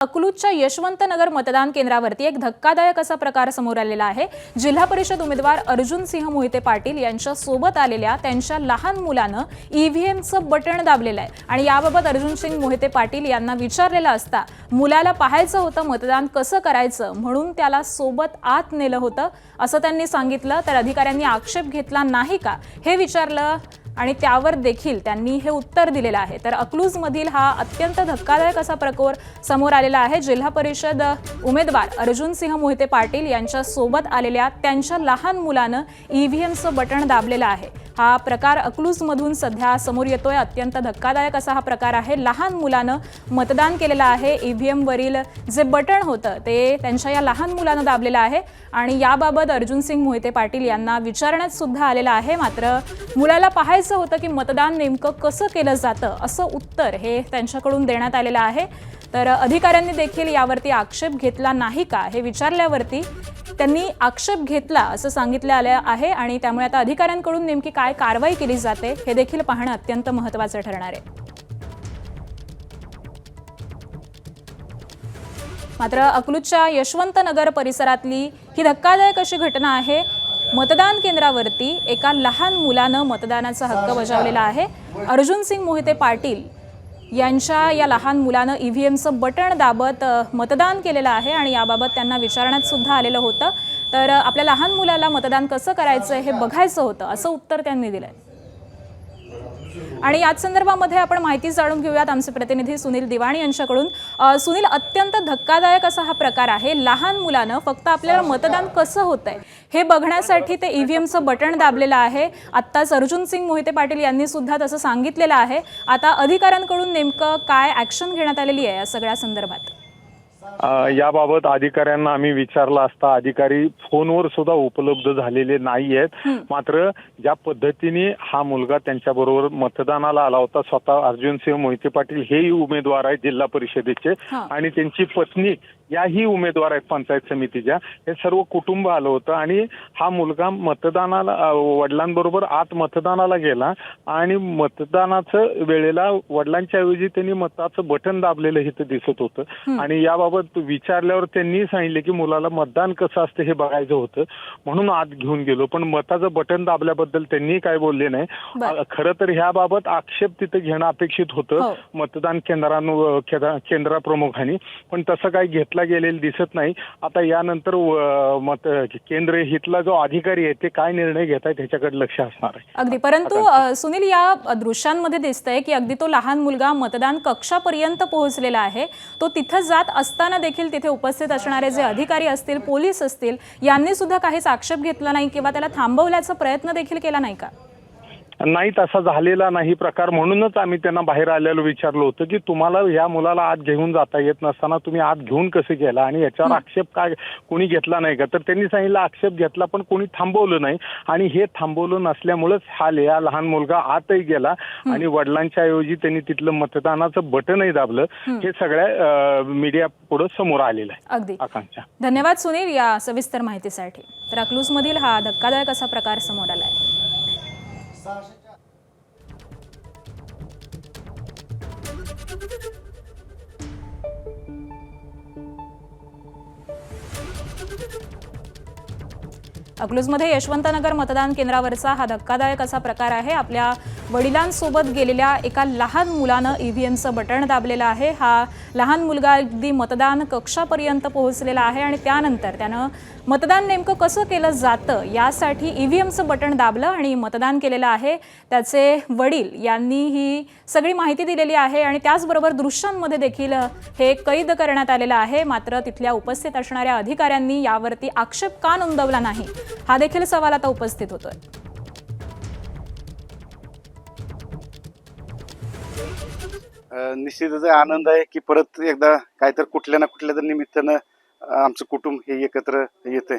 अकलूजच्या यशवंतनगर मतदान केंद्रावरती एक धक्कादायक असा प्रकार समोर आलेला आहे। जिल्हा परिषद उमेदवार अर्जुन सिंह मोहिते पाटील यांच्या सोबत आलेल्या त्यांच्या लहान मुलानं ईव्हीएमचं बटन दाबलेलं आहे आणि याबाबत अर्जुन सिंह मोहिते पाटील यांना विचारलेलं असता मुलाला पाहायचं होतं मतदान कसं करायचं म्हणून त्याला सोबत आत नेलं होतं असं त्यांनी सांगितलं। तर अधिकाऱ्यांनी आक्षेप घेतला नाही का हे विचारलं आणि त्यावर देखील त्यांनी हे उत्तर दिलेलं आहे। तर अकलूजमधील हा अत्यंत धक्कादायक असा प्रकार समोर आलेला आहे। जिल्हा परिषद उमेदवार अर्जुन सिंह मोहिते पाटील यांच्या सोबत आलेल्या त्यांच्या लहान मुलानं ईव्हीएमचं बटन दाबलेलं आहे। हा प्रकार अकलूजमधून सध्या समोर येतोय। अत्यंत धक्कादायक असा हा प्रकार आहे। लहान मुलानं मतदान केलेलं आहे। ईव्हीएम वरील जे बटन होतं ते त्यांच्या या लहान मुलानं दाबलेलं आहे आणि याबाबत अर्जुन सिंह मोहिते पाटील यांना विचारण्यात सुद्धा आलेलं आहे। मात्र मुलाला पाहायचं होतं की मतदान नेमकं कसं केलं जातं असं उत्तर हे त्यांच्याकडून देण्यात आलेलं आहे। तर अधिकाऱ्यांनी देखील यावरती आक्षेप घेतला नाही का हे विचारल्यावरती त्यांनी आक्षेप घेतला असं सांगितलं आलं आहे आणि त्यामुळे आता अधिकाऱ्यांकडून नेमकी काय कारवाई केली जाते हे देखील पाहणं अत्यंत महत्त्वाचं ठरणार आहे। मात्र अकलूजच्या यशवंतनगर परिसरातली ही धक्कादायक अशी घटना आहे। मतदान केंद्रावरती एका लहान मुलानं मतदानाचा हक्क बजावलेला आहे। अर्जुन सिंह मोहिते पाटील यांच्या या लहान मुलानं ईव्हीएमचं बटन दाबत मतदान केलेलं आहे आणि याबाबत त्यांना विचारण्यात सुद्धा आलेलं होतं। तर आपल्या लहान मुलाला मतदान कसं करायचं हे बघायचं होतं असं उत्तर त्यांनी दिलंय आणि याच संदर्भामध्ये आपण माहिती जाणून घेऊयात आमचे प्रतिनिधी सुनील दिवाणी यांच्याकडून। सुनील, अत्यंत धक्कादायक असा हा प्रकार आहे। लहान मुलानं फक्त आपल्याला मतदान कसं होतंय हे बघण्यासाठी ते ईव्हीएमचं बटन दाबलेलं आहे। आत्ताच अर्जुन सिंह मोहिते पाटील यांनी सुद्धा तसं सांगितलेलं आहे। आता अधिकाऱ्यांकडून नेमकं काय ॲक्शन घेण्यात आलेली आहे या सगळ्या संदर्भात? याबाबत अधिकाऱ्यांना आम्ही विचारलं असता अधिकारी फोनवर सुद्धा उपलब्ध झालेले नाही आहेत। मात्र ज्या पद्धतीने हा मुलगा त्यांच्याबरोबर मतदानाला आला होता, स्वतः अर्जुन सिंह मोहिते पाटील हेही उमेदवार आहेत जिल्हा परिषदेचे आणि त्यांची पत्नी याही उमेदवार आहेत पंचायत समितीच्या, हे सर्व कुटुंब आलं होतं आणि हा मुलगा मतदानाला वडिलांबरोबर आत मतदानाला गेला आणि मतदानाचं वेळेला वडिलांच्या ऐवजी त्यांनी मताचं बटन दाबलेलं इथं दिसत होतं आणि याबाबत विचारल्यावर त्यांनी सांगितले की मुलाला मतदान कसं असतं हे बघायचं होतं म्हणून आत घेऊन गेलो, पण मताचं बटन दाबल्याबद्दल त्यांनी काय बोलले नाही। खरं तर ह्याबाबत आक्षेप तिथे घेणं अपेक्षित होतं मतदान केंद्राप्रमुखांनी, पण तसं काही घेतलं गेलेलं दिसत नाही। आता यानंतर मत केंद्र हितला जो अधिकारी आहे ते काय निर्णय घेत आहेत ह्याच्याकडे लक्ष असणार आहे अगदी। परंतु सुनील, या दृश्यांमध्ये दिसतंय की अगदी तो लहान मुलगा मतदान कक्षापर्यंत पोहोचलेला आहे। तो तिथं जात असताना देखील तिथे उपस्थित असणारे जे अधिकारी असतील, पोलीस असतील, यांनी सुद्धा काहीच आक्षेप घेतला नाही किंवा त्याला थांबवण्याचा प्रयत्न देखील केला नाही का? नाही, तसा झालेला नाही प्रकार। म्हणूनच आम्ही त्यांना बाहेर आलेलो विचारलं होतं की तुम्हाला या मुलाला आत घेऊन जाता येत नसताना तुम्ही आत घेऊन कसं गेला आणि याच्यावर आक्षेप काय कोणी घेतला नाही का? तर त्यांनी सांगितलं आक्षेप घेतला पण कोणी थांबवलं नाही आणि हे थांबवलं नसल्यामुळेच हा लहान मुलगा आतही गेला आणि वडिलांच्या ऐवजी त्यांनी तिथलं मतदानाचं बटनही दाबलं। हे सगळ्या मीडिया पुढे समोर आलेलं आहे। अगदी आकांक्षा, धन्यवाद सुनील या सविस्तर माहितीसाठी। तर अकलूजमधील हा धक्कादायक असा प्रकार समोर आला आहे। अकलूजमध्ये यशवंतनगर मतदान केंद्रावरचा हा धक्कादायक असा प्रकार आहे। आपल्या वडिलांसोबत गेलेल्या एका लहान मुलानं ईव्हीएमचं बटन दाबलेलं आहे। हा लहान मुलगा अगदी मतदान कक्षापर्यंत पोहोचलेला आहे आणि त्यानंतर त्यानं मतदान नेमकं कसं केलं जातं यासाठी ईव्हीएमचं बटन दाबलं आणि मतदान केलेलं आहे। त्याचे वडील यांनी ही सगळी माहिती दिलेली आहे आणि त्याचबरोबर दृश्यांमध्ये देखील हे कैद करण्यात आलेलं आहे। मात्र तिथल्या उपस्थित असणाऱ्या अधिकाऱ्यांनी यावरती आक्षेप का नोंदवला नाही हा देखील सवाल आता उपस्थित होतोय। निश्चितच आनंद आहे की परत एकदा काहीतरी कुठल्या ना कुठल्या तर निमित्तानं आमचं कुटुंब हे एकत्र येतंय।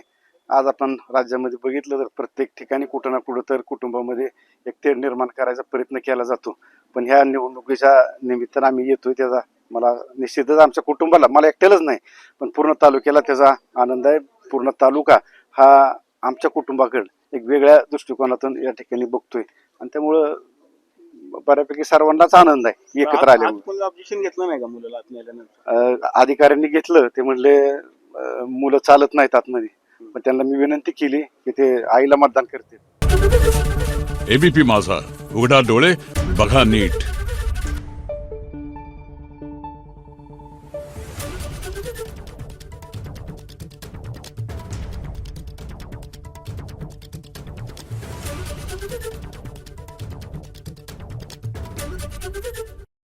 आज आपण राज्यामध्ये बघितलं तर प्रत्येक ठिकाणी कुठं ना कुठं तर कुटुंबामध्ये एक तेढ निर्माण करायचा प्रयत्न केला जातो, पण ह्या निवडणुकीच्या निमित्तानं आम्ही येतोय त्याचा मला निश्चितच आमच्या कुटुंबाला, मला एकट्यालाच नाही पण पूर्ण तालुक्याला त्याचा आनंद आहे। पूर्ण तालुका हा आमच्या कुटुंबाकडे एक वेगळ्या दृष्टिकोनातून या ठिकाणी बघतोय आणि त्यामुळं बऱ्यापैकी सर्वांनाच आनंद आहे एकत्र आल्यामुळे. कोणी ऑब्जेक्शन घेतलं नाही का मुलाला आत नेल्यानंतर? अधिकाऱ्यांनी घेतलं, ते म्हणले मुलं चालत नाहीत आतमध्ये. मग त्यांना मी विनंती केली की ते आईला मतदान करतील. एबीपी माझा, उघडा डोळे बघा नीट. Thank you.